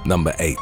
Number 8.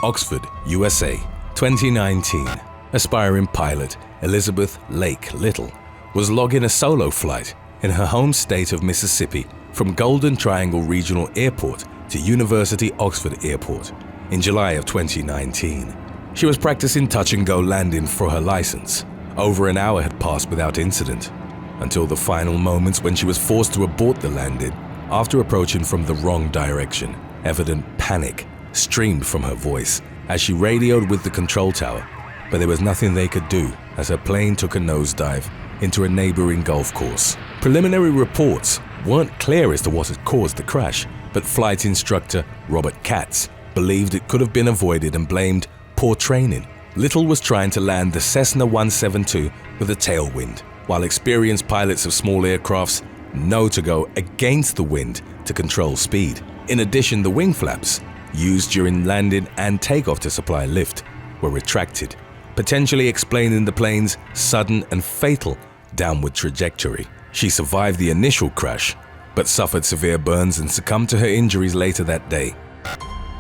Oxford, USA, 2019. Aspiring pilot Elizabeth Lake Little was logging a solo flight in her home state of Mississippi from Golden Triangle Regional Airport to University Oxford Airport in July of 2019. She was practicing touch-and-go landing for her license. Over an hour had passed without incident, until the final moments when she was forced to abort the landing after approaching from the wrong direction. Evident panic streamed from her voice as she radioed with the control tower, but there was nothing they could do as her plane took a nosedive into a neighboring golf course. Preliminary reports weren't clear as to what had caused the crash, but flight instructor Robert Katz believed it could have been avoided and blamed poor training. Little was trying to land the Cessna 172 with a tailwind, while experienced pilots of small aircrafts know to go against the wind to control speed. In addition, the wing flaps used during landing and takeoff to supply lift were retracted, potentially explaining the plane's sudden and fatal downward trajectory. She survived the initial crash, but suffered severe burns and succumbed to her injuries later that day.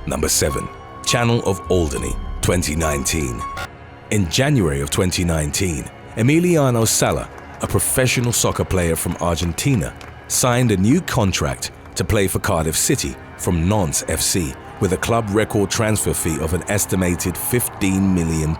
Number 7. Channel of Alderney, 2019. In January of 2019, Emiliano Sala, a professional soccer player from Argentina, signed a new contract to play for Cardiff City from Nantes FC with a club record transfer fee of an estimated £15 million.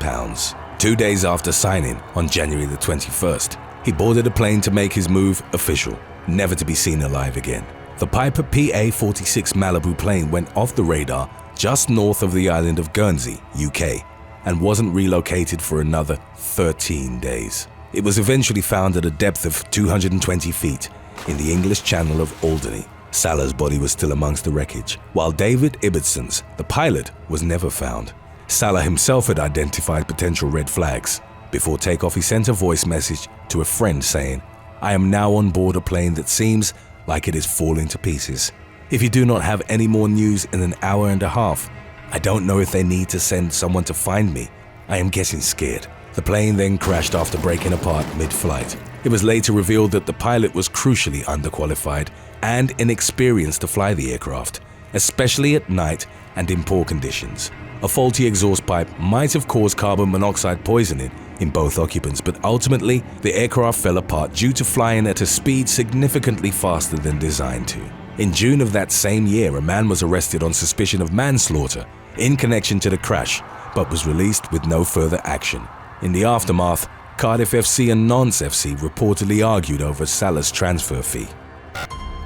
2 days after signing, on January the 21st, he boarded a plane to make his move official, never to be seen alive again. The Piper PA-46 Malibu plane went off the radar just north of the island of Guernsey, UK, and wasn't relocated for another 13 days. It was eventually found at a depth of 220 feet in the English Channel of Alderney. Sala's body was still amongst the wreckage, while David Ibbetson's, the pilot, was never found. Sala himself had identified potential red flags. Before takeoff, he sent a voice message to a friend saying, "I am now on board a plane that seems like it is falling to pieces. If you do not have any more news in an hour and a half, I don't know if they need to send someone to find me. I am getting scared." The plane then crashed after breaking apart mid-flight. It was later revealed that the pilot was crucially underqualified and inexperienced to fly the aircraft, especially at night and in poor conditions. A faulty exhaust pipe might have caused carbon monoxide poisoning in both occupants, but ultimately the aircraft fell apart due to flying at a speed significantly faster than designed to. In June of that same year, a man was arrested on suspicion of manslaughter in connection to the crash, but was released with no further action. In the aftermath, Cardiff FC and Nantes FC reportedly argued over Sala's transfer fee.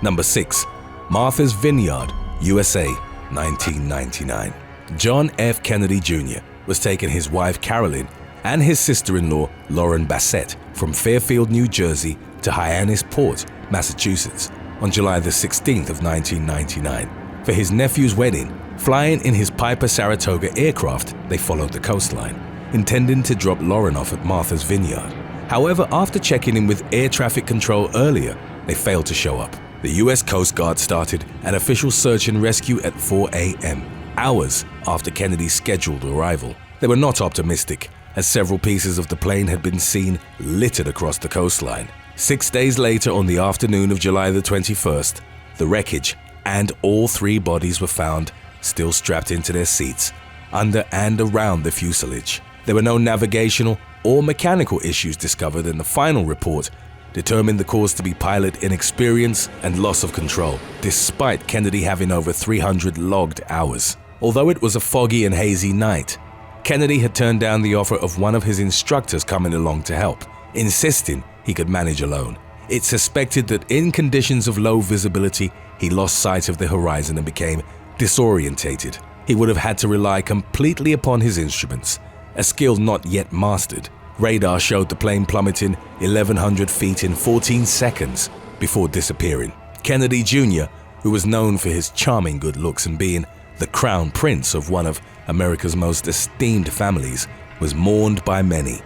Number 6. Martha's Vineyard, USA, 1999. John F. Kennedy Jr. was taking his wife Carolyn and his sister-in-law Lauren Bassett from Fairfield, New Jersey to Hyannis Port, Massachusetts on July the 16th of 1999. For his nephew's wedding, flying in his Piper Saratoga aircraft, they followed the coastline, intending to drop Lauren off at Martha's Vineyard. However, after checking in with air traffic control earlier, they failed to show up. The U.S. Coast Guard started an official search and rescue at 4 a.m., hours after Kennedy's scheduled arrival. They were not optimistic, as several pieces of the plane had been seen littered across the coastline. 6 days later, on the afternoon of July the 21st, the wreckage and all 3 bodies were found still strapped into their seats, under and around the fuselage. There were no navigational or mechanical issues discovered, and the final report determined the cause to be pilot inexperience and loss of control, despite Kennedy having over 300 logged hours. Although it was a foggy and hazy night, Kennedy had turned down the offer of one of his instructors coming along to help, insisting he could manage alone. It's suspected that in conditions of low visibility, he lost sight of the horizon and became disorientated. He would have had to rely completely upon his instruments, a skill not yet mastered. Radar showed the plane plummeting 1,100 feet in 14 seconds before disappearing. Kennedy Jr., who was known for his charming good looks and being the crown prince of one of America's most esteemed families, was mourned by many.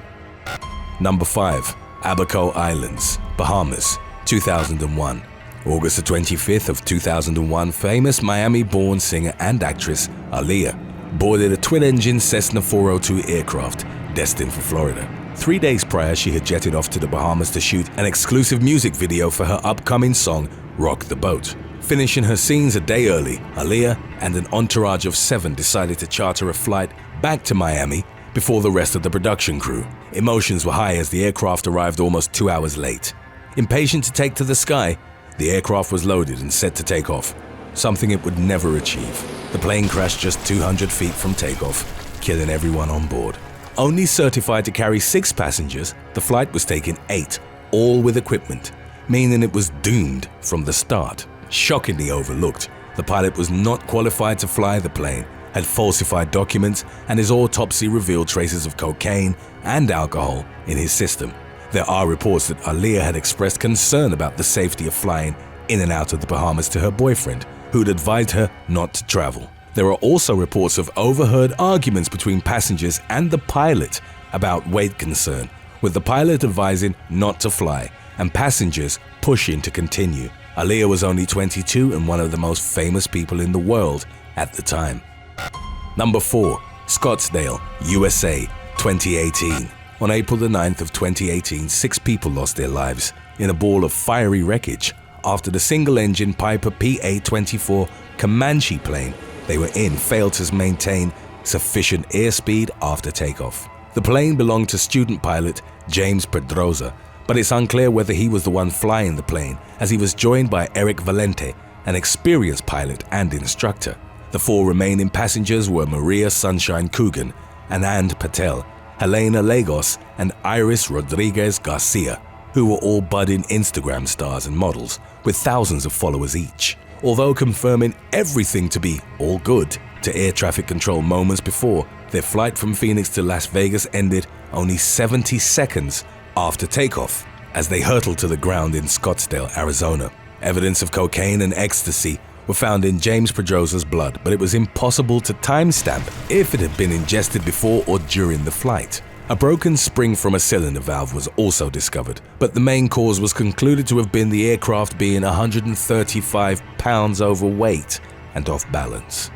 Number 5. Abaco Islands, Bahamas, 2001. August the 25th of 2001, famous Miami-born singer and actress Aaliyah boarded a twin-engine Cessna 402 aircraft destined for Florida. 3 days prior, she had jetted off to the Bahamas to shoot an exclusive music video for her upcoming song, Rock the Boat. Finishing her scenes a day early, Aaliyah and an entourage of 7 decided to charter a flight back to Miami before the rest of the production crew. Emotions were high as the aircraft arrived almost 2 hours late. Impatient to take to the sky, the aircraft was loaded and set to take off, something it would never achieve. The plane crashed just 200 feet from takeoff, killing everyone on board. Only certified to carry 6 passengers, the flight was taking 8, all with equipment, meaning it was doomed from the start. Shockingly overlooked, the pilot was not qualified to fly the plane, had falsified documents, and his autopsy revealed traces of cocaine and alcohol in his system. There are reports that Aaliyah had expressed concern about the safety of flying in and out of the Bahamas to her boyfriend, who'd advised her not to travel. There are also reports of overheard arguments between passengers and the pilot about weight concern, with the pilot advising not to fly and passengers pushing to continue. Aaliyah was only 22 and one of the most famous people in the world at the time. Number 4. Scottsdale, USA, 2018. On April the 9th of 2018, 6 people lost their lives in a ball of fiery wreckage after the single-engine Piper PA-24 Comanche plane they were in failed to maintain sufficient airspeed after takeoff. The plane belonged to student pilot James Pedroza, but it's unclear whether he was the one flying the plane, as he was joined by Eric Valente, an experienced pilot and instructor. The 4 remaining passengers were Maria Sunshine Coogan, Anand Patel, Helena Lagos, and Iris Rodriguez Garcia, who were all budding Instagram stars and models with thousands of followers each. Although confirming everything to be all good to air traffic control moments before, their flight from Phoenix to Las Vegas ended only 70 seconds after takeoff as they hurtled to the ground in Scottsdale, Arizona. Evidence of cocaine and ecstasy were found in James Pedroza's blood, but it was impossible to timestamp if it had been ingested before or during the flight. A broken spring from a cylinder valve was also discovered, but the main cause was concluded to have been the aircraft being 135 pounds overweight and off balance.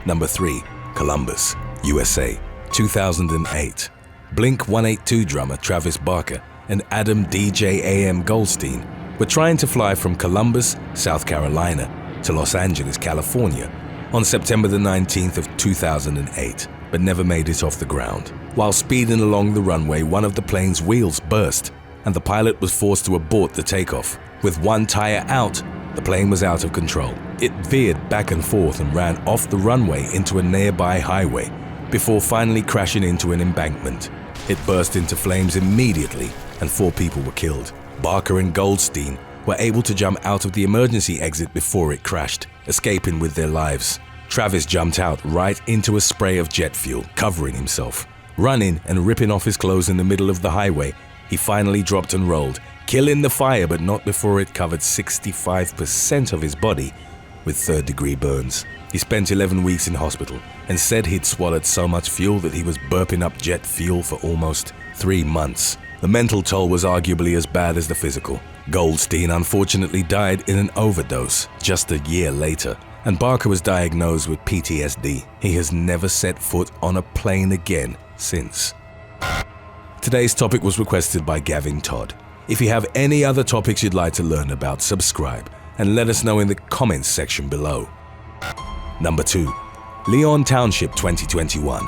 Number 3. Columbus, USA, 2008. Blink-182 drummer Travis Barker and Adam DJ AM Goldstein were trying to fly from Columbus, South Carolina to Los Angeles, California on September the 19th of 2008, but never made it off the ground. While speeding along the runway, one of the plane's wheels burst and the pilot was forced to abort the takeoff. With one tire out, the plane was out of control. It veered back and forth and ran off the runway into a nearby highway before finally crashing into an embankment. It burst into flames immediately and 4 people were killed. Barker and Goldstein were able to jump out of the emergency exit before it crashed, escaping with their lives. Travis jumped out right into a spray of jet fuel, covering himself. Running and ripping off his clothes in the middle of the highway, he finally dropped and rolled, killing the fire but not before it covered 65% of his body with 3rd-degree burns. He spent 11 weeks in hospital and said he'd swallowed so much fuel that he was burping up jet fuel for almost 3 months. The mental toll was arguably as bad as the physical. Goldstein unfortunately died in an overdose just a year later, and Barker was diagnosed with PTSD. He has never set foot on a plane again since. Today's topic was requested by Gavin Todd. If you have any other topics you'd like to learn about, subscribe and let us know in the comments section below. Number 2. Leon Township 2021.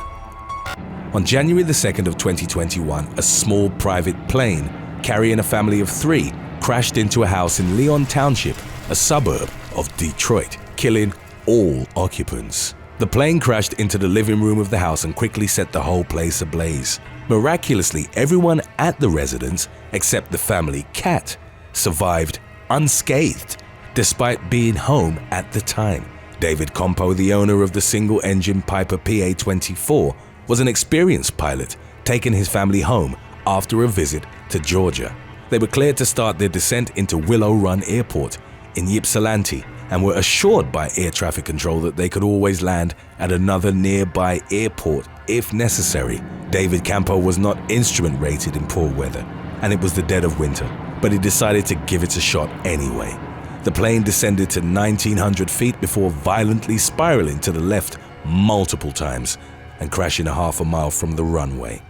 On January the 2nd of 2021, a small private plane carrying a family of 3 crashed into a house in Leon Township, a suburb of Detroit, killing all occupants. The plane crashed into the living room of the house and quickly set the whole place ablaze. Miraculously, everyone at the residence, except the family cat, survived unscathed, despite being home at the time. David Compo, the owner of the single-engine Piper PA-24, was an experienced pilot, taking his family home after a visit to Georgia. They were cleared to start their descent into Willow Run Airport in Ypsilanti and were assured by air traffic control that they could always land at another nearby airport if necessary. David Campo was not instrument rated in poor weather, and it was the dead of winter, but he decided to give it a shot anyway. The plane descended to 1,900 feet before violently spiraling to the left multiple times and crashing a half a mile from the runway.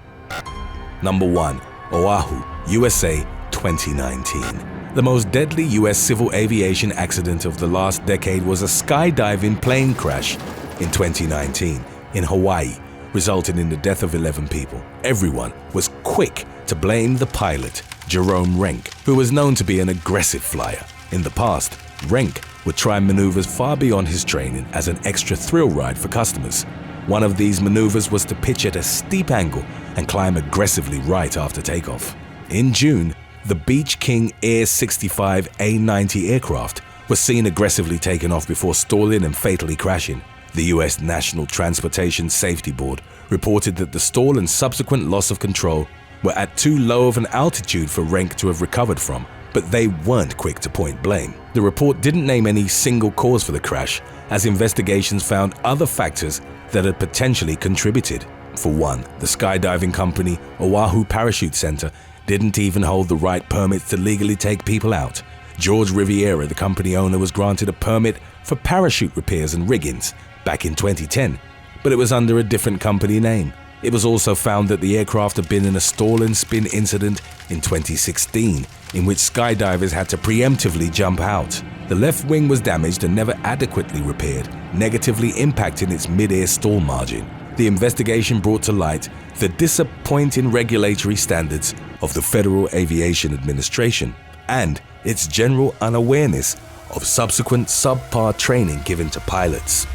Number 1. Oahu, USA, 2019. The most deadly U.S. civil aviation accident of the last decade was a skydiving plane crash in 2019 in Hawaii, resulting in the death of 11 people. Everyone was quick to blame the pilot, Jerome Renck, who was known to be an aggressive flyer. In the past, Renck would try maneuvers far beyond his training as an extra thrill ride for customers. One of these maneuvers was to pitch at a steep angle and climb aggressively right after takeoff. In June, the Beech King Air 65 A90 aircraft was seen aggressively taking off before stalling and fatally crashing. The U.S. National Transportation Safety Board reported that the stall and subsequent loss of control were at too low of an altitude for Renck to have recovered from, but they weren't quick to point blame. The report didn't name any single cause for the crash, as investigations found other factors that had potentially contributed. For one, the skydiving company, Oahu Parachute Center, didn't even hold the right permits to legally take people out. George Riviera, the company owner, was granted a permit for parachute repairs and riggings back in 2010, but it was under a different company name. It was also found that the aircraft had been in a stall and spin incident in 2016, in which skydivers had to preemptively jump out. The left wing was damaged and never adequately repaired, negatively impacting its mid-air stall margin. The investigation brought to light the disappointing regulatory standards of the Federal Aviation Administration and its general unawareness of subsequent subpar training given to pilots.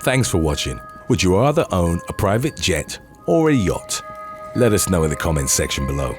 Thanks for watching. Would you rather own a private jet or a yacht? Let us know in the comments section below.